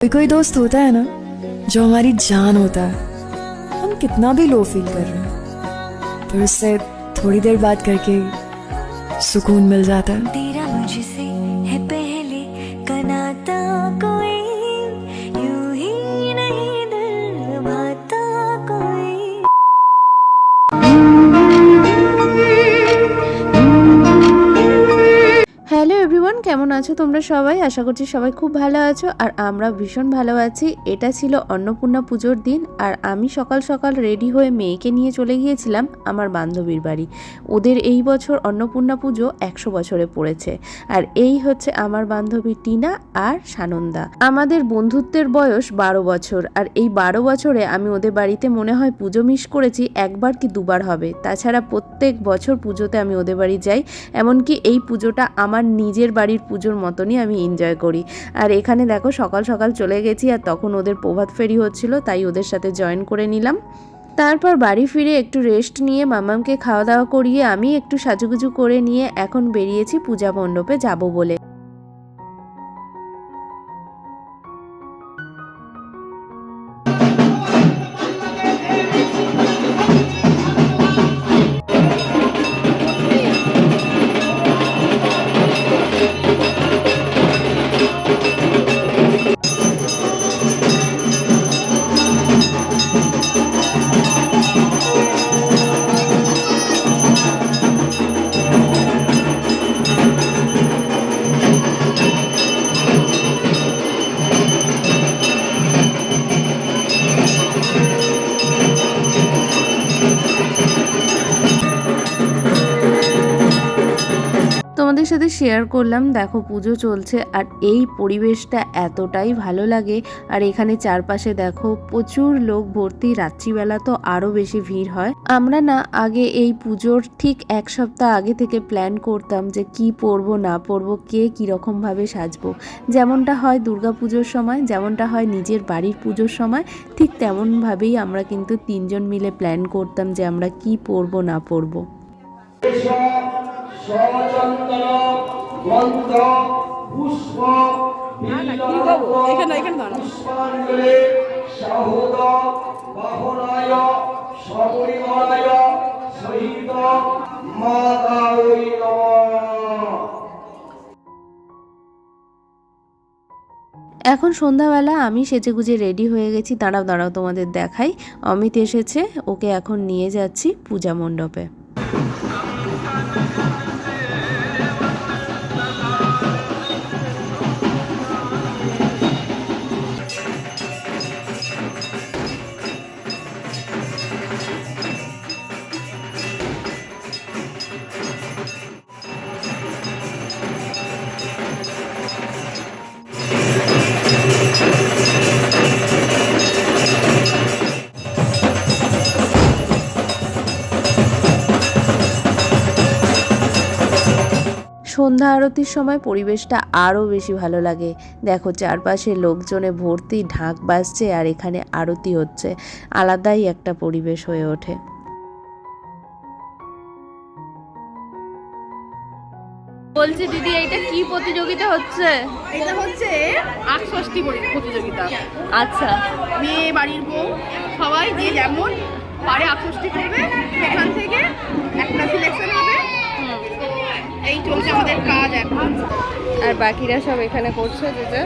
कोई दोस्त होता है ना जो हमारी जान होता है। हम कितना भी लो फील कर रहे हैं पर उससे थोड़ी देर बात करके सुकून मिल जाता है। तेरा मुझसे है पहले का नाता, कोई यूं ही नहीं दिल भाता कोई। হ্যালো এভরিওয়ান, কেমন আছো তোমরা সবাই? আশা করছি সবাই খুব ভালো আছো আর আমরা ভীষণ ভালো আছি। এটা ছিল অন্নপূর্ণা পুজোর দিন আর আমি সকাল সকাল রেডি হয়ে মেয়েকে নিয়ে চলে গিয়েছিলাম আমার বান্ধবীর বাড়ি। ওদের এই বছর অন্নপূর্ণা পুজো 100 বছরে পড়েছে। আর এই হচ্ছে আমার বান্ধবী টিনা আর সানন্দা। আমাদের বন্ধুত্বের বয়স 12 বছর আর এই 12 বছরে আমি ওদের বাড়িতে মনে হয় পুজো মিস করেছি একবার কি দুবার হবে। তাছাড়া প্রত্যেক বছর পুজোতে আমি ওদের বাড়ি যাই, এমনকি এই পুজোটা আমার নিজের বাড়ির পুজোর মতনই আমি এনজয় করি। আর এখানে দেখো সকাল সকাল চলে গেছি আর তখন ওদের প্রভাত ফেরি হচ্ছিল, তাই ওদের সাথে জয়েন করে নিলাম। তারপর বাড়ি ফিরে একটু রেস্ট নিয়ে মামামকে খাওয়া দাওয়া করিয়ে আমি একটু সাজুগুজু করে নিয়ে এখন বেরিয়েছি পূজা মণ্ডপে যাব বলে। তোমাদের সাথে শেয়ার করলাম, দেখো পুজো চলছে আর এই পরিবেশটা এতটাই ভালো লাগে। আর এখানে চারপাশে দেখো প্রচুর লোক ভর্তি, রাত্রিবেলা তো আরও বেশি ভিড় হয়। আমরা না আগে এই পুজোর ঠিক এক সপ্তাহ আগে থেকে প্ল্যান করতাম যে কি পরবো না পরবো, কে কীরকমভাবে সাজবো। যেমনটা হয় দুর্গা পুজোর সময়, যেমনটা হয় নিজের বাড়ির পুজোর সময়, ঠিক তেমনভাবেই আমরা কিন্তু 3 জন মিলে প্ল্যান করতাম যে আমরা কি পরবো না পরবো। সচন্দন গন্ধ পুষ্প পুষ্পাঞ্জলি সাহুদ বাহনায় সপরিবারায় সহিত মাতায় নমঃ। এখন সন্ধ্যাবেলা আমি সেজেগুজে রেডি হয়ে গেছি। দাঁড়াও দাঁড়াও তোমাদের দেখাই। অমিত এসেছে, ওকে এখন নিয়ে যাচ্ছি পূজা মণ্ডপে। সন্ধ্যা আরতির সময় পরিবেশটা আরও বেশি ভালো লাগে। দেখো চারপাশে লোকজনে ভর্তি, ঢাক বাজছে আর এখানে আরতি হচ্ছে। আলাদাই একটা পরিবেশ হয়ে ওঠে। বলছি দিদি, এইটা কি প্রতিযোগিতা হচ্ছে? এটা হচ্ছে আটষষ্ঠী প্রতিযোগিতা। আচ্ছা, মেয়ে বাড়ির বউ সবাই যে যেমন পারে আটষষ্ঠী করবে, সেখান থেকে একটা সিলেকশন হবে। তো এই চলছে আমাদের কাজ এখন। আর বাকিরা সব এখানে করছে যেটা।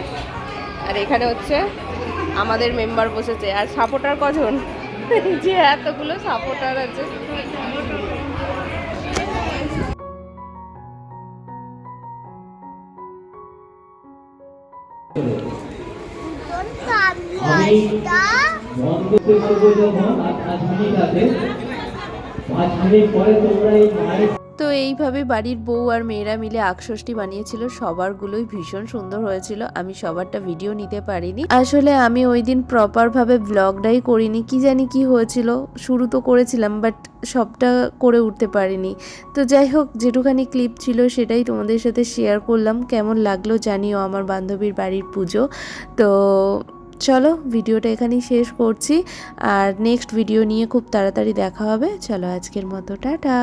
আর এখানে হচ্ছে আমাদের মেম্বার বসেছে। আর সাপোর্টার কজন? যে এতগুলো সাপোর্টার আছে। আমি বন্ধ করবো যখন 5 মিনিট আছে, 5 মিনিট পরে তোমরা এই মায়ের। তো এইভাবে বাড়ির বউ আর মেয়েরা মিলে আটষষ্ঠী বানিয়েছিল। সবারগুলোই ভীষণ সুন্দর হয়েছিল। আমি সবারটা ভিডিও নিতে পারিনি। আসলে আমি ওই দিন প্রপারভাবে ব্লগটাই করিনি, কি জানি কি হয়েছিল। শুরু তো করেছিলাম বাট সবটা করে উঠতে পারিনি। তো যাই হোক, যেটুখানি ক্লিপ ছিল সেটাই তোমাদের সাথে শেয়ার করলাম। কেমন লাগলো জানিও আমার বান্ধবীর বাড়ির পুজো। তো চলো ভিডিওটা এখানেই শেষ করছি আর নেক্সট ভিডিও নিয়ে খুব তাড়াতাড়ি দেখা হবে। চলো আজকের মতো টাটা।